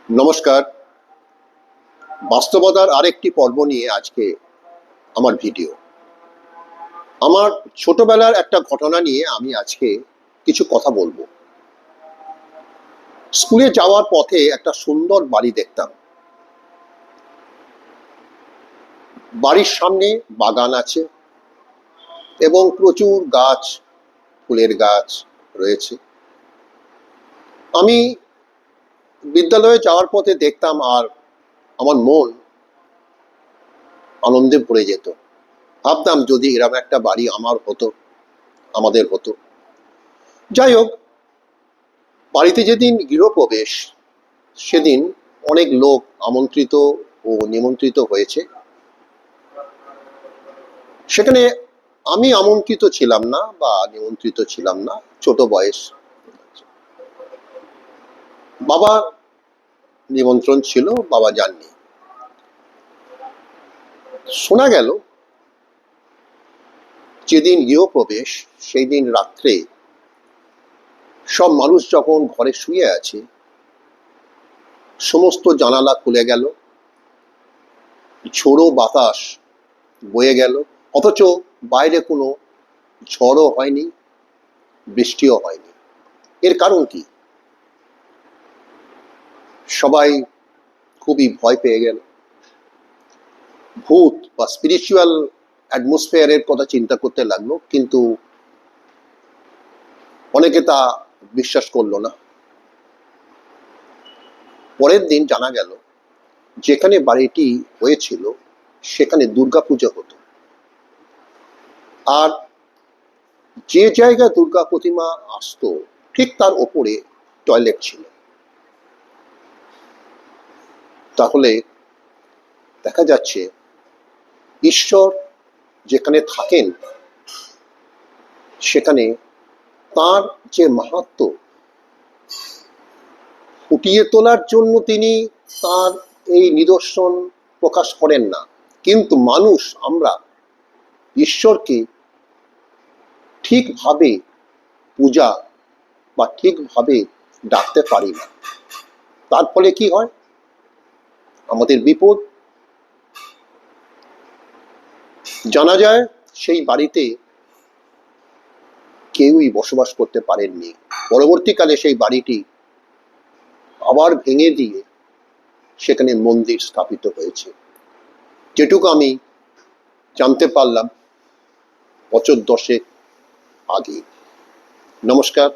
নমস্কার। বাস্তবতার আরেকটি পর্ব নিয়ে আজকে আমার ভিডিও। আমার ছোটবেলার একটা ঘটনা নিয়ে আমি আজকে কিছু কথা বলবো। স্কুলে যাওয়ার পথে একটা সুন্দর বাড়ি দেখতাম। বাড়ির সামনে বাগান আছে এবং প্রচুর গাছ, ফুলের গাছ রয়েছে। আমি বিদ্যালয়ে যাওয়ার পথে দেখতাম আর আমার মন আনন্দে ভরে যেত। ভাবতাম যদি এরকম একটা বাড়ি আমাদের হতো। যাই হোক, বাড়িতে যেদিন গৃহপ্রবেশ সেদিন অনেক লোক আমন্ত্রিত ও নিমন্ত্রিত হয়েছে। সেখানে আমি আমন্ত্রিত ছিলাম না বা নিমন্ত্রিত ছিলাম না, ছোট বয়স। বাবা নিমন্ত্রণ ছিল, বাবা যাননি। শোনা গেল যেদিন গৃহপ্রবেশ সেই দিন রাত্রে সব মানুষ যখন ঘরে শুয়ে আছে, সমস্ত জানালা খুলে গেল, ঝোড়ো বাতাস বয়ে গেল, অথচ বাইরে কোনো ঝড়ও হয়নি, বৃষ্টিও হয়নি। এর কারণ কি? সবাই খুবই ভয় পেয়ে গেল। ভূত বা স্পিরিচুয়াল অ্যাটমসফিয়ারের কথা চিন্তা করতে লাগলো, কিন্তু অনেকে তা বিশ্বাস করলো না। পরের দিন জানা গেল যেখানে বাড়িটি হয়েছিল সেখানে দুর্গাপূজা হতো, আর যে জায়গায় দুর্গা প্রতিমা আসতো ঠিক তার ওপরে টয়লেট ছিল। তাহলে দেখা যাচ্ছে ঈশ্বর যেখানে থাকেন সেখানে তার যে মাহাত্ম্য ফুটিয়ে তোলার জন্য তিনি তার এই নিদর্শন প্রকাশ করেন না, কিন্তু মানুষ আমরা ঈশ্বরকে ঠিকভাবে পূজা বা ঠিকভাবে ডাকতে পারি না। তার ফলে কি হয়? আমাদের বিপদ। জানা যায় সেই বাড়িতে কেউই বসবাস করতে পারেননি। পরবর্তীকালে সেই বাড়িটি আবার ভেঙে দিয়ে সেখানে মন্দির স্থাপিত হয়েছে। যেটুকু আমি জানতে পারলাম 10 বছর আগে। নমস্কার।